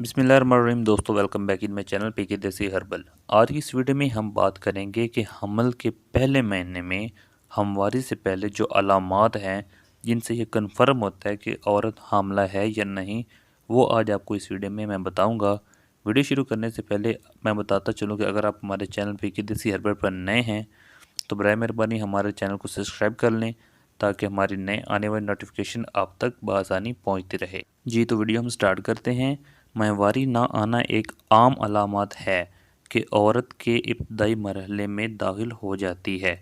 बिस्मिल्लाहिर्रहमानिर्रहीम। दोस्तों, welcome back in my channel PK Desi Herbal. आज की इस वीडियो में हम बात करेंगे कि हमल के पहले महीने में हमवारी से पहले जो अलामात हैं जिनसे ये कन्फर्म होता है कि औरत हामला है या नहीं, वो आज आपको इस वीडियो में मैं बताऊंगा। वीडियो शुरू करने से पहले मैं बताता चलूँ कि अगर आप हमारे चैनल पीके देसी हर्बल पर नए हैं तो बराए मेहरबानी हमारे चैनल को सब्सक्राइब कर लें ताकि हमारी नए आने वाली नोटिफिकेशन आप तक बआसानी पहुँचती रहे। जी, तो वीडियो हम स्टार्ट करते हैं। माहवारी ना आना एक आम अलामत है कि औरत के इब्तदाई मरहले में दाखिल हो जाती है।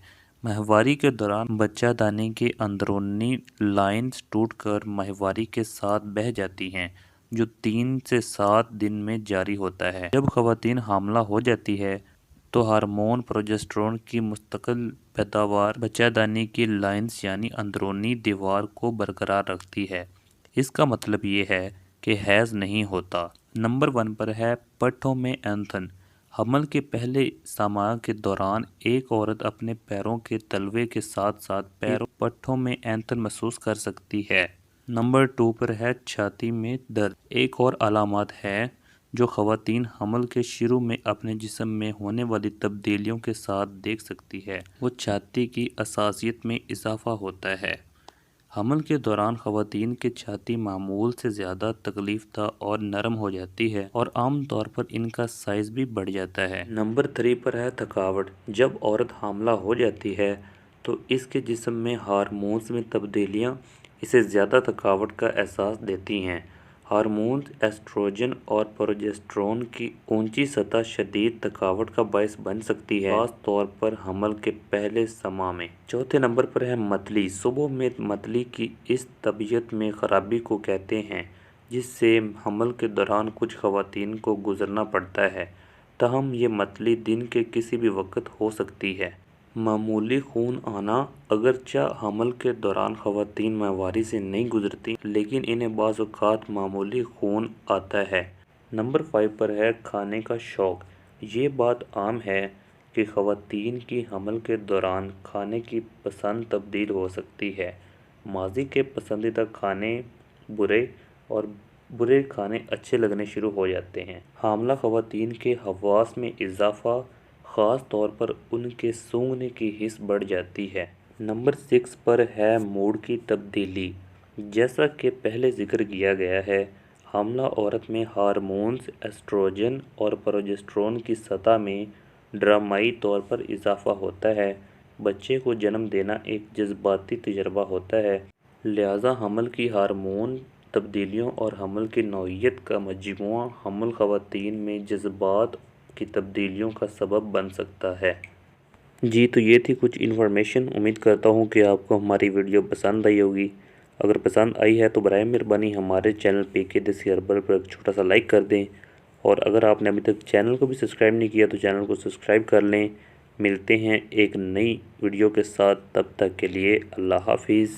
माहवारी के दौरान बच्चादानी के अंदरूनी लाइंस टूटकर माहवारी के साथ बह जाती हैं, जो 3 से 7 दिन में जारी होता है। जब ख़वातीन हामला हो जाती है तो हार्मोन प्रोजेस्टेरोन की मुस्तकिल पैदावार बच्चादानी की लाइंस यानी अंदरूनी दीवार को बरकरार रखती है। इसका मतलब ये है कि हैज़ नहीं होता। नंबर 1 पर है पट्ठों में ऐंथन। हमल के पहले सामाह के दौरान एक औरत अपने पैरों के तलवे के साथ साथ पैरों पट्ठों में ऐंथन महसूस कर सकती है। नंबर 2 पर है छाती में दर्द। एक और अलामत है जो ख़वातीन हमल के शुरू में अपने जिस्म में होने वाली तब्दीलियों के साथ देख सकती है, वो छाती की असासियत में इजाफ़ा होता है। हमल के दौरान ख़वातीन की छाती मामूल से ज़्यादा तकलीफ़दा और नरम हो जाती है और आम तौर पर इनका साइज़ भी बढ़ जाता है। नंबर 3 पर है थकावट। जब औरत हामला हो जाती है तो इसके जिस्म में हार्मोन्स में तब्दीलियाँ इसे ज़्यादा थकावट का एहसास देती हैं। हार्मोन्स एस्ट्रोजन और प्रोजेस्टेरोन की ऊंची सतह शदीद थकावट का बायस बन सकती है, खास तौर पर हमल के पहले समा में। चौथे नंबर पर है मतली। सुबह में मतली की इस तबीयत में ख़राबी को कहते हैं, जिससे हमल के दौरान कुछ ख़वातीन को गुजरना पड़ता है। ताहम ये मतली दिन के किसी भी वक्त हो सकती है। मामूली खून आना। अगरचा हमल के दौरान ख़वातीन माहवारी से नहीं गुजरती, लेकिन इन्हें बाज़ औक़ात मामूली खून आता है। नंबर 5 पर है खाने का शौक़। ये बात आम है कि ख़वातीन की हमल के दौरान खाने की पसंद तब्दील हो सकती है। माज़ी के पसंदीदा खाने बुरे और बुरे खाने अच्छे लगने शुरू हो जाते हैं। हामला ख़वातीन के हवास में इजाफ़ा, ख़ास तौर पर उनके सूंघने की हिस्स बढ़ जाती है। नंबर 6 पर है मूड की तब्दीली। जैसा कि पहले ज़िक्र किया गया है, हामला औरत में हार्मोन्स एस्ट्रोजन और प्रोजेस्टेरोन की सतह में ड्रामाई तौर पर इजाफ़ा होता है। बच्चे को जन्म देना एक जज्बाती तजर्बा होता है, लिहाजा हमल की हार्मोन तब्दीलियों और हमल की नौइयत का मजमूआ हमल ख़वातीन में जज्बात की तब्दीलियों का सबब बन सकता है। जी, तो ये थी कुछ इन्फॉर्मेशन। उम्मीद करता हूँ कि आपको हमारी वीडियो पसंद आई होगी। अगर पसंद आई है तो बराए मेहरबानी हमारे चैनल पीके देसी हर्बल पर एक छोटा सा लाइक कर दें, और अगर आपने अभी तक चैनल को भी सब्सक्राइब नहीं किया तो चैनल को सब्सक्राइब कर लें। मिलते हैं एक नई वीडियो के साथ, तब तक के लिए अल्लाह हाफिज़।